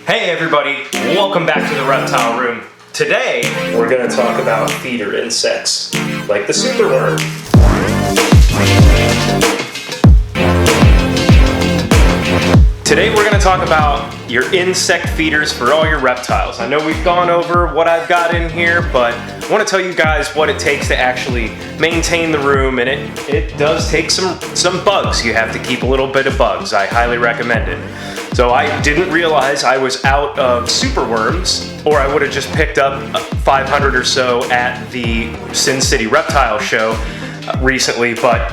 Hey everybody, welcome back to the Reptile Room. Today, we're going to talk about feeder insects, like the superworm. Today we're going to talk about your insect feeders for all your reptiles. I know we've gone over what I've got in here, but I want to tell you guys what it takes to actually maintain the room, and it does take some bugs. You have to keep a little bit of bugs. I highly recommend it. So I didn't realize I was out of superworms, or I would have just picked up 500 or so at the Sin City Reptile show recently, but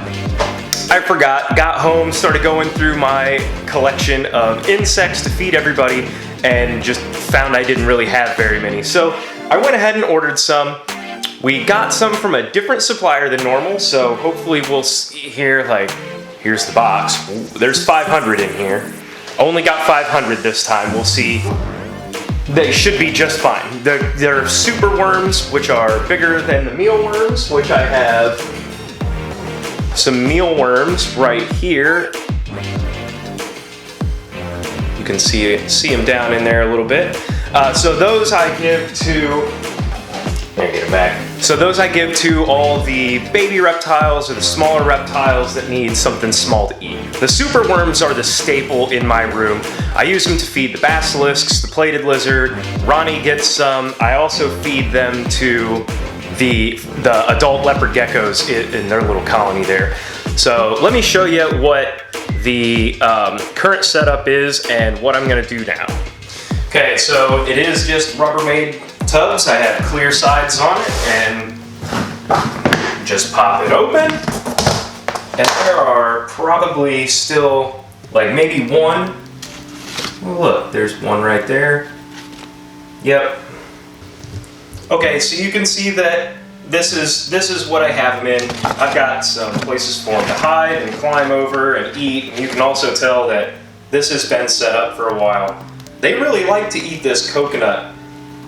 I forgot, got home, started going through my collection of insects to feed everybody, and just found I didn't really have very many. So I went ahead and ordered some. We got some from a different supplier than normal, so hopefully we'll see here, like, here's the box. There's 500 in here. Only got 500 this time. We'll see. They should be just fine. They're superworms, which are bigger than the mealworms, which I have some mealworms right here. You can see them down in there a little bit. So those I give to, let me get them back. So those I give to all the baby reptiles or the smaller reptiles that need something small to eat. The superworms are the staple in my room. I use them to feed the basilisks, the plated lizard. Ronnie gets some. I also feed them to the adult leopard geckos in their little colony there. So let me show you what the current setup is and what I'm gonna do now. Okay, so it is just Rubbermaid tubs. I have clear sides on it, and just pop it open. And there are probably still like maybe one. Oh, look, there's one right there. Yep. Okay, so you can see that this is what I have them in. I've got some places for them to hide and climb over and eat. And you can also tell that this has been set up for a while. They really like to eat this coconut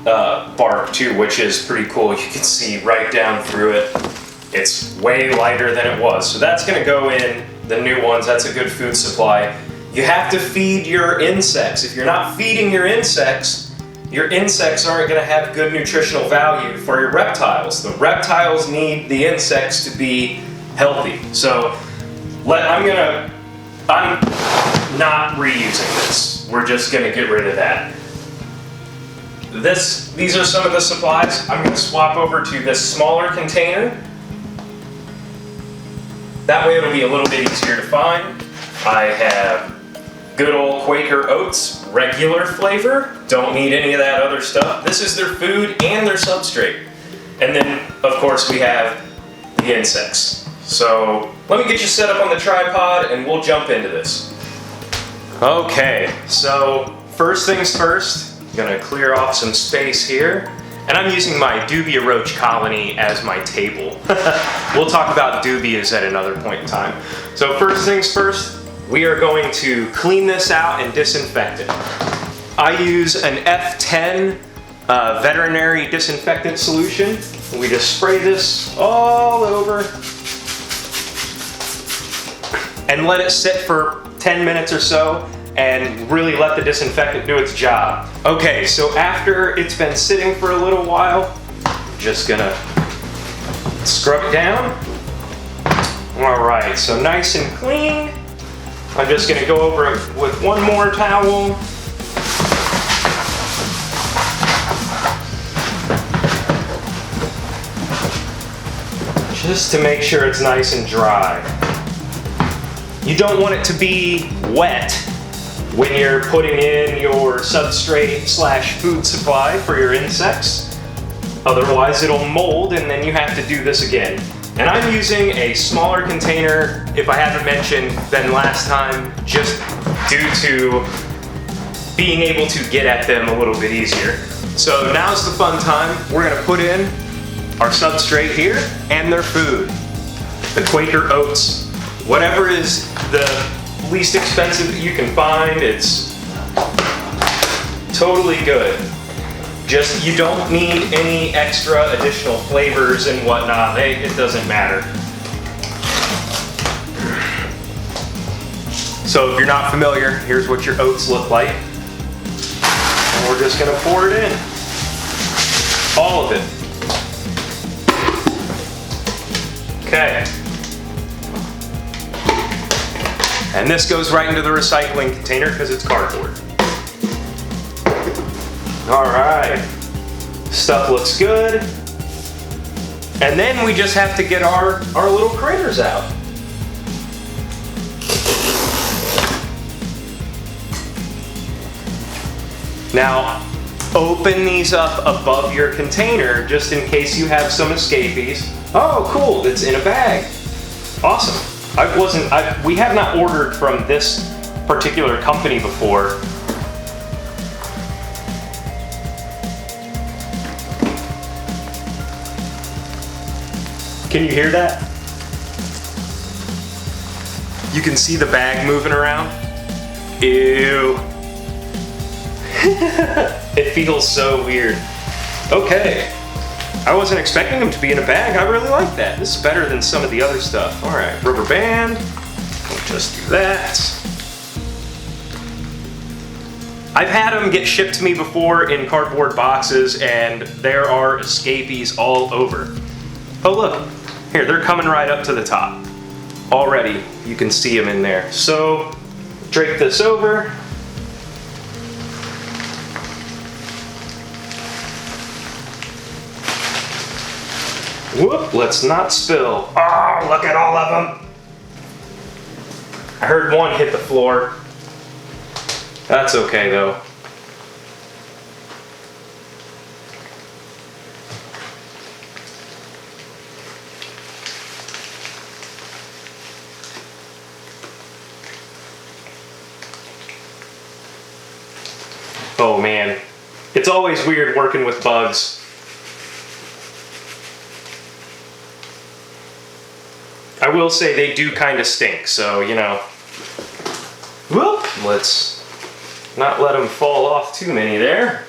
bark too, which is pretty cool. You can see right down through it. It's way lighter than it was. So that's gonna go in the new ones. That's a good food supply. You have to feed your insects. If you're not feeding your insects aren't gonna have good nutritional value for your reptiles. The reptiles need the insects to be healthy. So I'm not reusing this. We're just gonna get rid of that. These are some of the supplies. I'm gonna swap over to this smaller container. That way it'll be a little bit easier to find. I have good old Quaker oats, regular flavor. Don't need any of that other stuff. This is their food and their substrate. And then, of course, we have the insects. So let me get you set up on the tripod and we'll jump into this. Okay, so first things first, I'm gonna clear off some space here. And I'm using my dubia roach colony as my table. We'll talk about dubias at another point in time. So first things first, we are going to clean this out and disinfect it. I use an F10 veterinary disinfectant solution. We just spray this all over and let it sit for 10 minutes or so and really let the disinfectant do its job. Okay, so after it's been sitting for a little while, I'm just gonna scrub it down. All right, so nice and clean. I'm just gonna go over it with one more towel. Just to make sure it's nice and dry. You don't want it to be wet when you're putting in your substrate / food supply for your insects. Otherwise it'll mold and then you have to do this again. And I'm using a smaller container, if I haven't mentioned, than last time, just due to being able to get at them a little bit easier. So now's the fun time. We're gonna put in our substrate here and their food. The Quaker oats. Whatever is the least expensive that you can find, it's totally good. Just, you don't need any extra additional flavors and whatnot. It doesn't matter. So if you're not familiar, here's what your oats look like. And we're just gonna pour it in. All of it. Okay. And this goes right into the recycling container because it's cardboard. All right. Stuff looks good. And then we just have to get our little critters out. Now, open these up above your container just in case you have some escapees. Oh, cool, it's in a bag. Awesome. We have not ordered from this particular company before. Can you hear that? You can see the bag moving around. Ew. It feels so weird. Okay. I wasn't expecting them to be in a bag. I really like that. This is better than some of the other stuff. All right, rubber band. We'll just do that. I've had them get shipped to me before in cardboard boxes, and there are escapees all over. Oh look, here, they're coming right up to the top. Already, you can see them in there. So, drape this over. Whoop, let's not spill. Oh, look at all of them. I heard one hit the floor. That's okay though. Oh man, it's always weird working with bugs. I will say they do kind of stink, so, you know. Whoop, let's not let them fall off too many there.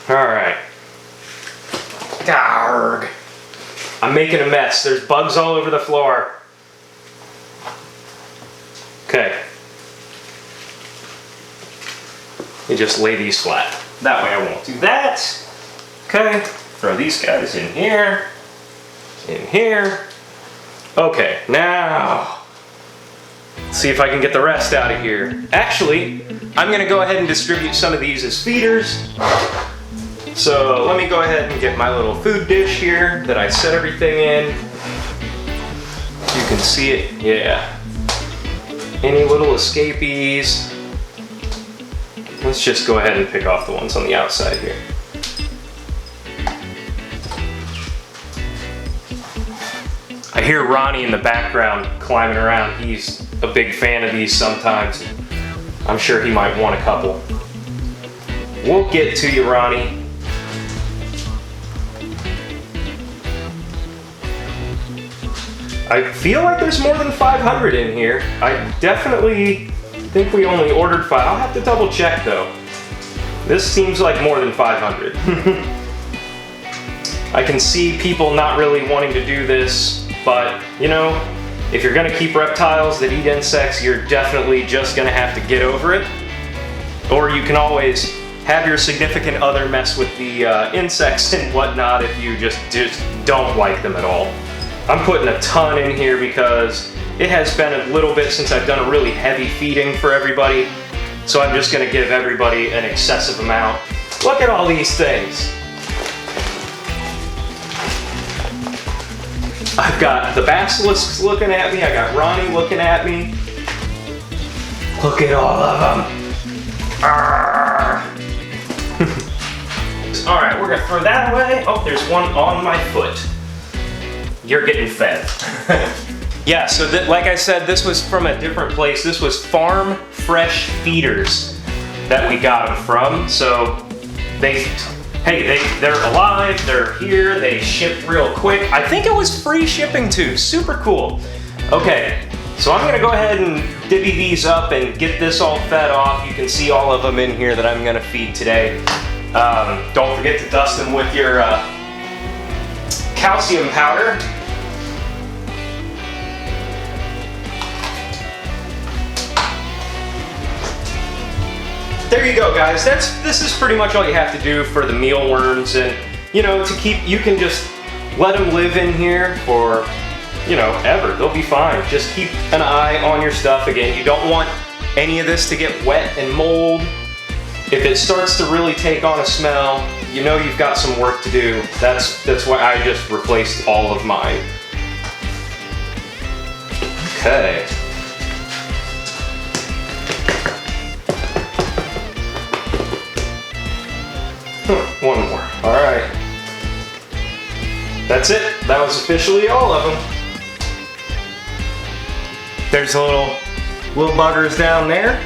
All right. Garg. I'm making a mess. There's bugs all over the floor. Okay. You just lay these flat. That way I won't do that. Okay, throw these guys in here. In here. Okay, now, let's see if I can get the rest out of here. Actually, I'm gonna go ahead and distribute some of these as feeders. So let me go ahead and get my little food dish here that I set everything in. You can see it, yeah. Any little escapees. Let's just go ahead and pick off the ones on the outside here. I hear Ronnie in the background climbing around. He's a big fan of these sometimes. I'm sure he might want a couple. We'll get to you, Ronnie. I feel like there's more than 500 in here. I definitely think we only ordered 5. I'll have to double check though. This seems like more than 500. I can see people not really wanting to do this. But, you know, if you're gonna keep reptiles that eat insects, you're definitely just gonna have to get over it. Or you can always have your significant other mess with the insects and whatnot if you just don't like them at all. I'm putting a ton in here because it has been a little bit since I've done a really heavy feeding for everybody. So I'm just gonna give everybody an excessive amount. Look at all these things. I've got the basilisks looking at me, I got Ronnie looking at me. Look at all of them. All right, we're gonna throw that away. Oh, there's one on my foot. You're getting fed. Yeah, so like I said, this was from a different place. This was Farm Fresh Feeders that we got them from. So they're alive, they're here, they ship real quick. I think it was free shipping too, super cool. Okay, so I'm gonna go ahead and divvy these up and get this all fed off. You can see all of them in here that I'm gonna feed today. Don't forget to dust them with your calcium powder. there you go, guys. This is pretty much all you have to do for the mealworms, and you know, you can just let them live in here for, you know, ever. They'll be fine. Just keep an eye on your stuff. Again, you don't want any of this to get wet and mold. If it starts to really take on a smell, you know you've got some work to do. That's why I just replaced all of mine. Okay. One more. All right. That's it. That was officially all of them. There's little buggers down there.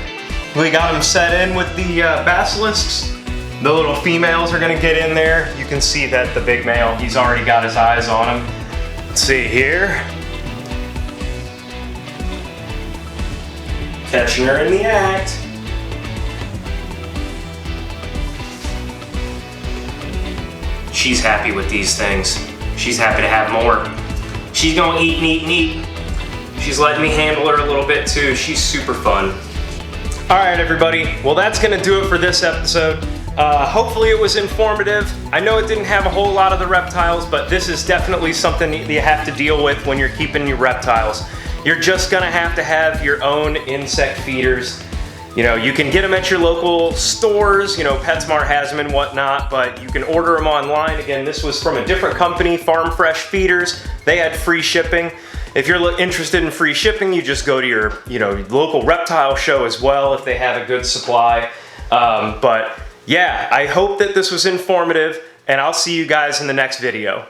We got them set in with the basilisks. The little females are gonna get in there. You can see that the big male, he's already got his eyes on him. Let's see here. Catching her in the act. She's happy with these things. She's happy to have more. She's gonna eat and eat and eat. She's letting me handle her a little bit too. She's super fun. All right, everybody. Well, that's gonna do it for this episode. Hopefully it was informative. I know it didn't have a whole lot of the reptiles, but this is definitely something that you have to deal with when you're keeping your reptiles. You're just gonna have to have your own insect feeders. You know, you can get them at your local stores, you know, PetSmart has them and whatnot, but you can order them online. Again, this was from a different company, Farm Fresh Feeders. They had free shipping. If you're interested in free shipping, you just go to your, you know, local reptile show as well if they have a good supply. But yeah, I hope that this was informative, and I'll see you guys in the next video.